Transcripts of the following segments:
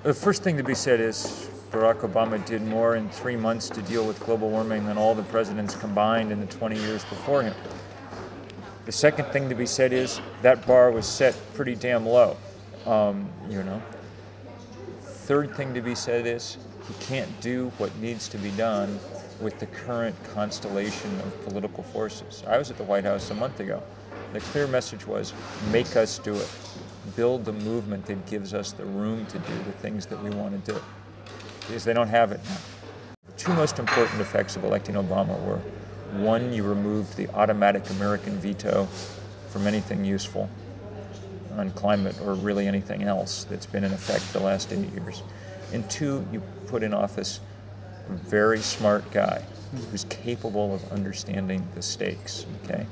The first thing to be said is Barack Obama did more in 3 months to deal with global warming than all the presidents combined in the 20 years before him. The second thing to be said is that bar was set pretty damn low. Third thing to be said is he can't do what needs to be done with the current constellation of political forces. I was at the White House a month ago. The clear message was, make us do it. Build the movement that gives us the room to do the things that we want to do. Because they don't have it now. The two most important effects of electing Obama were, one, you removed the automatic American veto from anything useful on climate or really anything else that's been in effect the last 8 years. And two, you put in office a very smart guy who's capable of understanding the stakes, okay?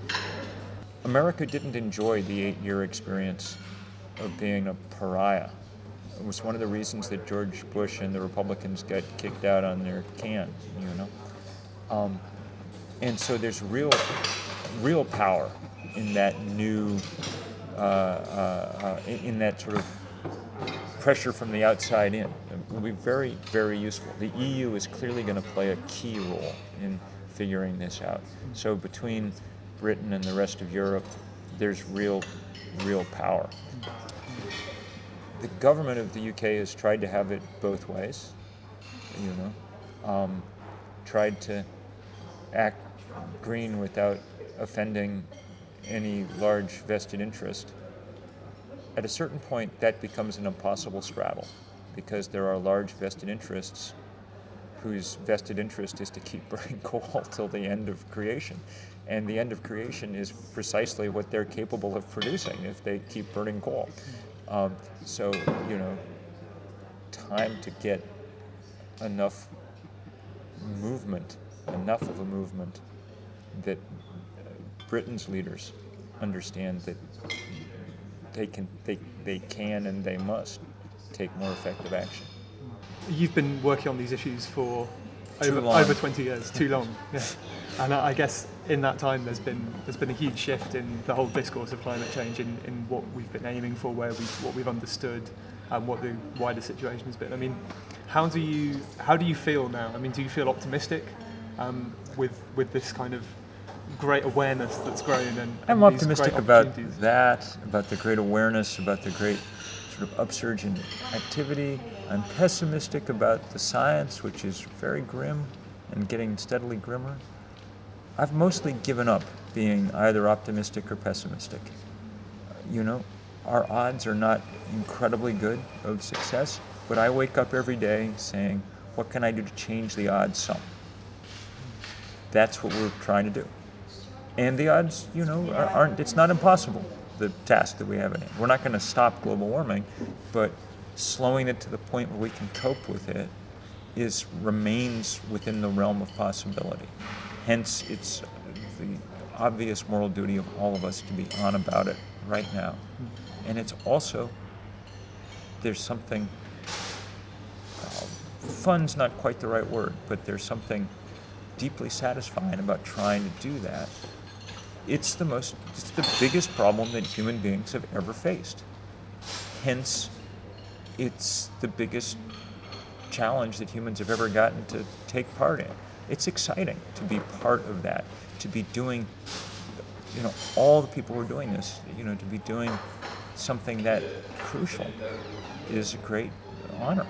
America didn't enjoy the 8-year experience of being a pariah. It was one of the reasons that George Bush and the Republicans got kicked out on their can, and so there's real power in that new, in that sort of pressure from the outside in. It will be very, very useful. The EU is clearly going to play a key role in figuring this out. So between Britain and the rest of Europe, there's real power. The government of the UK has tried to have it both ways, tried to act green without offending any large vested interest. At a certain point, that becomes an impossible straddle, because there are large vested interests whose vested interest is to keep burning coal till the end of creation. And the end of creation is precisely what they're capable of producing if they keep burning coal. So, time to get enough of a movement that Britain's leaders understand that they can and they must take more effective action. You've been working on these issues for over 20 years, too long. Yeah. And I guess in that time there's been a huge shift in the whole discourse of climate change, in what we've been aiming for, what we've understood, and what the wider situation has been. I mean, how do you feel now? I mean, do you feel optimistic with this kind of great awareness that's grown? And I'm optimistic about that, about the great awareness, about the great sort of upsurge in activity. I'm pessimistic about the science, which is very grim and getting steadily grimmer. I've mostly given up being either optimistic or pessimistic. Our odds are not incredibly good of success, but I wake up every day saying, what can I do to change the odds some? That's what we're trying to do. And the odds, aren't, it's not impossible, the task that we have at hand. We're not going to stop global warming, but slowing it to the point where we can cope with it remains within the realm of possibility. Hence, it's the obvious moral duty of all of us to be on about it right now. And it's also, there's something, fun's not quite the right word, but there's something deeply satisfying about trying to do that. It's the biggest problem that human beings have ever faced. Hence, it's the biggest challenge that humans have ever gotten to take part in. It's exciting to be part of that, to be doing, all the people who are doing this, to be doing something that crucial is a great honor.